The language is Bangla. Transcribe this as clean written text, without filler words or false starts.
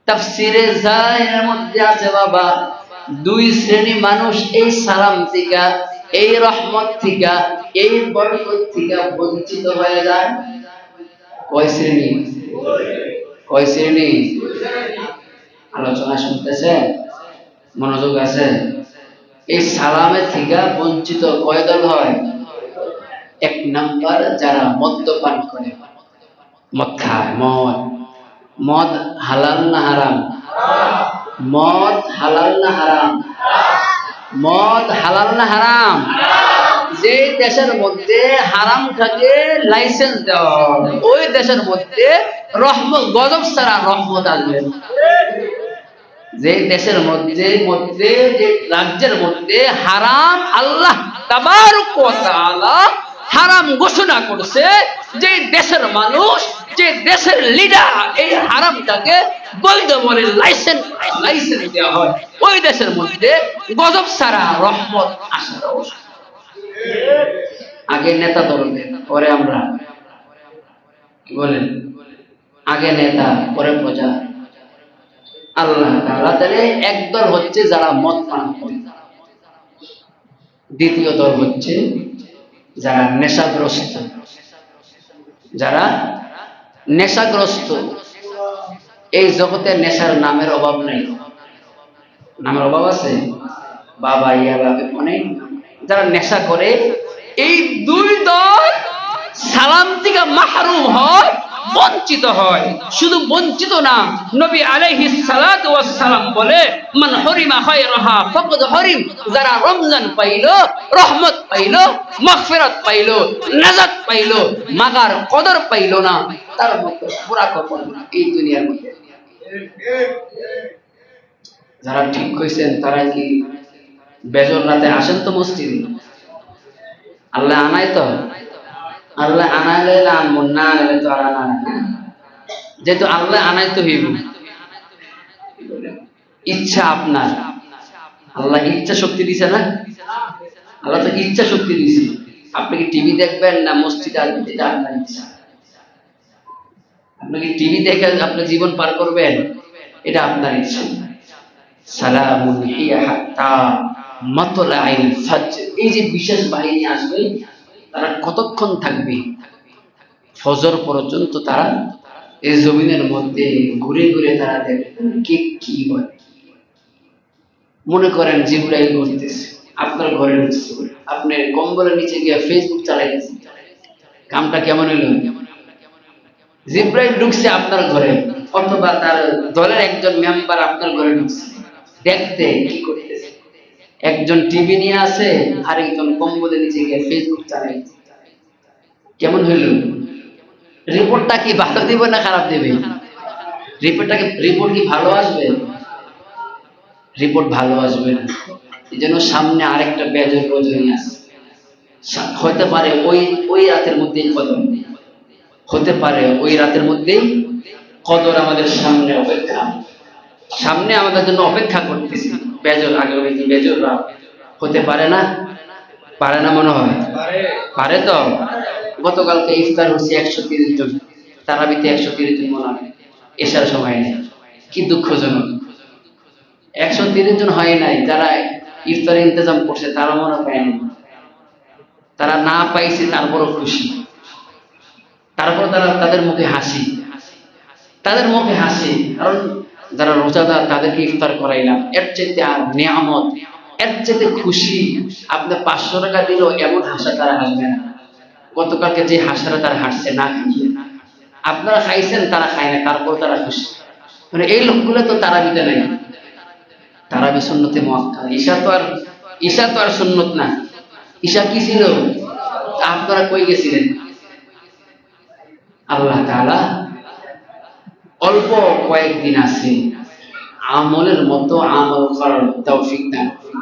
তাফসিরে জাহিরের মধ্যে আছে বাবা, দুই শ্রেণী মানুষ এই সালাম থেকে, এই রহমত থেকে, এই বরকত থেকে বঞ্চিত হয়ে যায়। কয় শ্রেণী? কয় শ্রেণী? আলোচনা শুনতেছে? মনোযোগ আছে? এই সালামের থেকে বঞ্চিত কয় দল হয়? এক নাম্বার, যারা মদ্যপান করে, মদ খায়। মদ হালাল না হারাম? মদ হালাল না হারাম? মদ হালাল না হারাম? যে দেশের মধ্যে হারাম থাকে লাইসেন্স দেওয়া হয়, ওই দেশের মধ্যে রহমত, গজব ছাড়া রহমত আসবে। যে দেশের মধ্যে যে রাজ্যের মধ্যে হারাম আল্লাহ তাবারক ওয়া তাআলা হারাম ঘোষণা করছে, যে দেশের মানুষ, যে দেশের লিডার এই হারামটাকে বৈধ বলে লাইসেন্স দেওয়া হয়, ওই দেশের মধ্যে গজব ছাড়া রহমত আসে। আগে নেতা ধরবেন, পরে আমরা। কি বলেন? আগে নেতা, পরে প্রজা। আল্লাহ তাআলা তাহলে একদল হচ্ছে যারা মদ পান করে, দ্বিতীয় দল হচ্ছে যারা নেশাগ্রস্ত। যারা নেশাগ্রস্ত, এই জগতে নেশার নামের অভাব নেই। নামের অভাব আছে? বাবা ইয়াবা অনেক। যারা নেশা করে, এই দুই দল সালাম থেকে মাহরুম হয়, বঞ্চিত হয়। শুধু বঞ্চিত না, নবী আলাইহিস সালাতু ওয়াস সালাম বলে, মান হরিমা খায়রাহা ফাকাদ হরিম। যারা রমজান পাইলো, রহমত পাইলো, মাগফিরাত পাইলো, নাজাত পাইলো, মাগার কদর পাইলো না, তার মতো পুরা কপন এই দুনিয়ার মধ্যে। যারা ঠিক কইছেন তারা কি বেজর রাতে আসেন তো মসজিদে? আল্লাহ আনাই তো, আল্লাহ আনাইলে আনবো, না আনাইলে তো আর আনা। যেহেতু আল্লাহ আনাই তো হইব, ইচ্ছা আপনার। আল্লাহ ইচ্ছা শক্তি দিছে না? আল্লাহ তো ইচ্ছা শক্তি দিছে। আপনি কি টিভি দেখবেন না মসজিদে আসবেন, এটা আপনার ইচ্ছা। আপনি কি টিভি দেখে আপনি জীবন পার করবেন, এটা আপনার ইচ্ছা। সালামুন হিয়া হাত্তা মাতলাইল ফাজর। এই যে বিশেষ বাহিনী আসবে, তারা কতক্ষণ থাকবে? ফজর পর্যন্ত তারা এই জমিনের মধ্যে ঘুরে ঘুরে তারা দেখবে কে কি হয়। মনে করেন জিবরাইল ঘুরতেছে, আপনার ঘরে ঢুকছে, আপনি কম্বলের নিচে গিয়ে ফেসবুক চালাইতেছেন, কামটা কেমন হইল? জিবরাইল ঢুকছে আপনার ঘরে, অথবা তার দলের একজন মেম্বার আপনার ঘরে ঢুকছে, দেখতে কি করতেছে। একজন টিভি নিয়ে আসে, আর একজন কম্বলের নিচে গিয়ে ফেসবুক চালাইছে। কেমন হইল? রিপোর্টটা কি ভালো দিব না খারাপ দেবে? রিপোর্ট কি ভালো আসবে? রিপোর্ট ভালো আসবে না। এই জন্য সামনে আরেকটা বেজর রজনী আছে। হতে পারে ওই রাতের মধ্যেই কদর, হতে পারে ওই রাতের মধ্যেই কদর আমাদের সামনে অপেক্ষা, সামনে আমাদের জন্য অপেক্ষা করতেছে। বেজর আগামী বেজর রাত হতে পারে না? পারে না মনে হয়? পারে তো। গতকালকে ইফতার হচ্ছে 130 জন, তারাবিতে 130 জন মনে হয়, এশার সময় নেই। কি দুঃখজনক, 130 জন হয় নাই। যারা ইফতারের ইন্তজাম করছে তারা মনে পায়নি, তারা না পাইছে তারপরও খুশি, তারপর তাদের মুখে হাসি, তাদের মুখে হাসি। কারণ যারা রোজাদার তাদেরকে ইফতার করাইলাম, এর চাইতে আর নিয়ামত, এর চাইতে খুশি। আপনি 500 টাকা দিলেও এমন হাসা তারা হাসবে না। গতকালকে যে হাসারা তারা হাসছে না, আপনারা খাইছেন তারা খায় না, তারপর তারা খুশি। মানে এই লোকগুলো তো তারাবিতে নাই। তারাবি সুন্নতে মুআক্কাদা। ঈশা তো আর সুন্নত না। ঈশা কি ছিল? আপনারা কই গেছিলেন? আল্লাহ তাআলা অল্প কয়েকদিন আছে, আমলের মতো আমল করার তৌফিক দান করুন।